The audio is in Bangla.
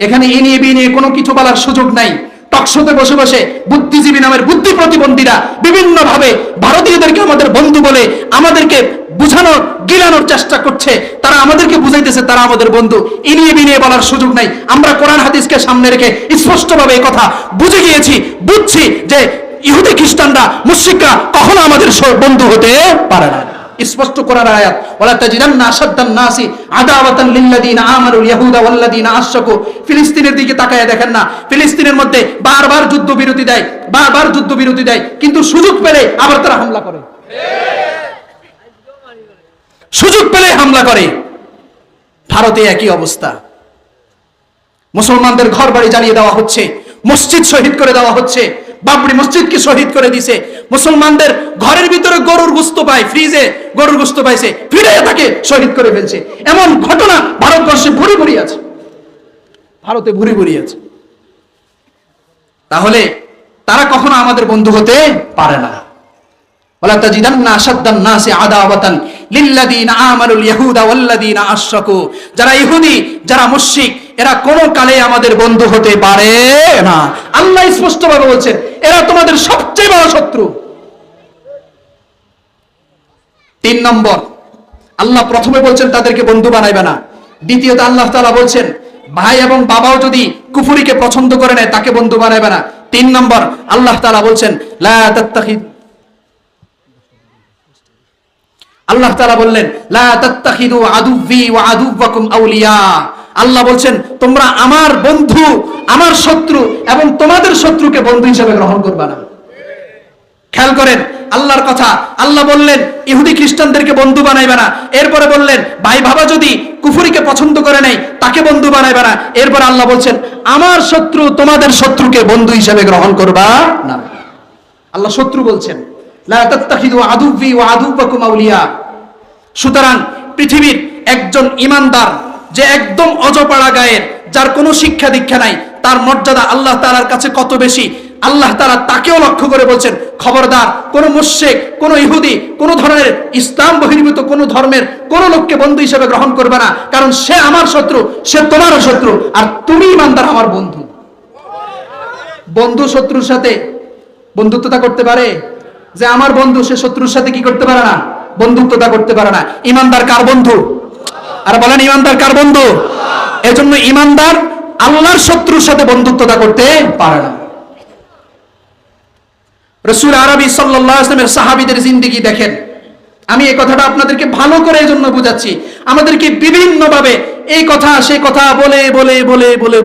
এখানে এ নিয়ে বিয়ে নিয়ে কোনো কিছু বলার সুযোগ নাই। টকশোতে বসে বসে বুদ্ধিজীবী নামের বুদ্ধি প্রতিবন্ধীরা বিভিন্ন ভাবে ভারতীয়দেরকে আমাদের বন্ধু বলে আমাদেরকে বুঝানোর গিলানোর চেষ্টা করছে। তারা আমাদেরকে বুঝাইতেছে তারা আমাদের বন্ধু। এ নিয়ে বিয়ে নিয়ে বলার সুযোগ নাই। আমরা কোরআন হাদিসকে সামনে রেখে স্পষ্টভাবে এই কথা বুঝে গিয়েছি, বুঝছি যে ইহুদি খ্রিস্টানরা মুশরিকরা কখনো আমাদের বন্ধু হতে পারে না। স্পষ্ট করার আয়াত, ওয়ালা তাজিদান্না আশাদ্দান নাসি আদাওয়াতান লিল্লাযিনা আমানুল ইয়াহুদা ওয়াল্লাযিনা আশরাকু। ফিলিস্তিনের দিকে তাকায় দেখেন না, ফিলিস্তিনের মধ্যে বারবার যুদ্ধবিরতি দেয়, কিন্তু সুযোগ পেলে আবার তারা হামলা করে, সুযোগ পেলে হামলা করে। ভারতে একই অবস্থা। মুসলমানদের ঘর বাড়ি জ্বালিয়ে দেওয়া হচ্ছে, মসজিদ শহীদ করে দেওয়া হচ্ছে, বাবরি মসজিদকে শহীদ করে দিছে। মুসলমানদের ঘরের ভিতরে গরুর গোশত পায়, ফ্রিজে গরুর গোশত পাইছে, ফিরে তাকে শহীদ করে ফেলছে। এমন ঘটনা ভারতবর্ষে ভরি ভরি আছে, ভারতে ভরি ভরি আছে। তাহলে তারা কখনো আমাদের বন্ধু হতে পারে না। ওয়ালা তাজিদান্না আশাদ্দান নাসি আদাওয়াতান লিল্লাযিনা আমানুল ইয়াহুদা ওয়াল্লাযিনা আশরাকু। যারা ইহুদি, যারা মুশরিক, এরা কোন কালে আমাদের বন্ধু হতে পারে না। আল্লাহ স্পষ্টভাবে বলছেন এরা তোমাদের সবচেয়ে বড় শত্রু। 3 নম্বর, আল্লাহ প্রথমে বলছেন তাদেরকে বন্ধু বানাইবে না। দ্বিতীয়ত আল্লাহ তাআলা বলছেন ভাই এবং বাবাও যদি কুফরিকে পছন্দ করে নেয় তাকে বন্ধু বানাইবে না। 3 নম্বর, আল্লাহ তাআলা বলছেন লা তাত্তাখিদ, আল্লাহ তাআলা বললেন লা তাত্তাখিদু আদুওয়ি ওয়া আদুওয়াকুম আউলিয়া। আল্লাহ বলছেন তোমরা আমার বন্ধু, আমার শত্রু এবং তোমাদের শত্রুকে বন্ধু হিসেবে গ্রহণ করবে না। খেয়াল করেন আল্লাহর কথা। আল্লাহ বললেন ইহুদি খ্রিস্টানদেরকে বন্ধু বানাইবে না। এরপরে বললেন ভাই বাবা যদি কুফরিকে পছন্দ করে নেয় তাকে বন্ধু বানাইবে না। এরপর আল্লাহ বলছেন আমার শত্রু তোমাদের শত্রুকে বন্ধু হিসেবে গ্রহণ করবা না। আল্লাহ শত্রু বলছেন লা তাত্তাখিদু আদুওয়ি ওয়া আদুওয়াকুম আউলিয়া। সুতরাং পৃথিবীর একজন ইমানদার যে একদম অজপাড়া গায়ের, যার কোনো শিক্ষা দীক্ষা নাই, তার মর্যাদা আল্লাহ তাআলার কাছে কত বেশি। আল্লাহ তাআলা তাকেও লক্ষ্য করে বলছেন খবরদার কোন মুশরিক, কোন ইহুদি, কোন ধরনের ইসলাম বহির্ভূত কোন ধর্মের কোন লোককে বন্ধু হিসেবে গ্রহণ করবে না, কারণ সে আমার শত্রু, সে তোমারও শত্রু, আর তুমি ইমানদার আমার বন্ধু। বন্ধু শত্রুর সাথে বন্ধুত্বতা করতে পারে? যে আমার বন্ধু সে শত্রুর সাথে কি করতে পারে না? বন্ধুত্বতা করতে পারে না। ইমানদার কার বন্ধু? আর বলেন ইমানদার কার বন্ধু? এজন্য ইমানদার আল্লাহর শত্রুর সাথে বন্ধুত্বতা করতে পারে না। রাসূল আরবী সাল্লাল্লাহু আলাইহি ওয়াসাল্লামের সাহাবীদের জিন্দেগি দেখেন। আমি এই কথাটা আপনাদেরকে ভালো করে এজন্য বুঝাচ্ছি। আমাদেরকে বিভিন্ন ভাবে এই কথা সেই কথা বলে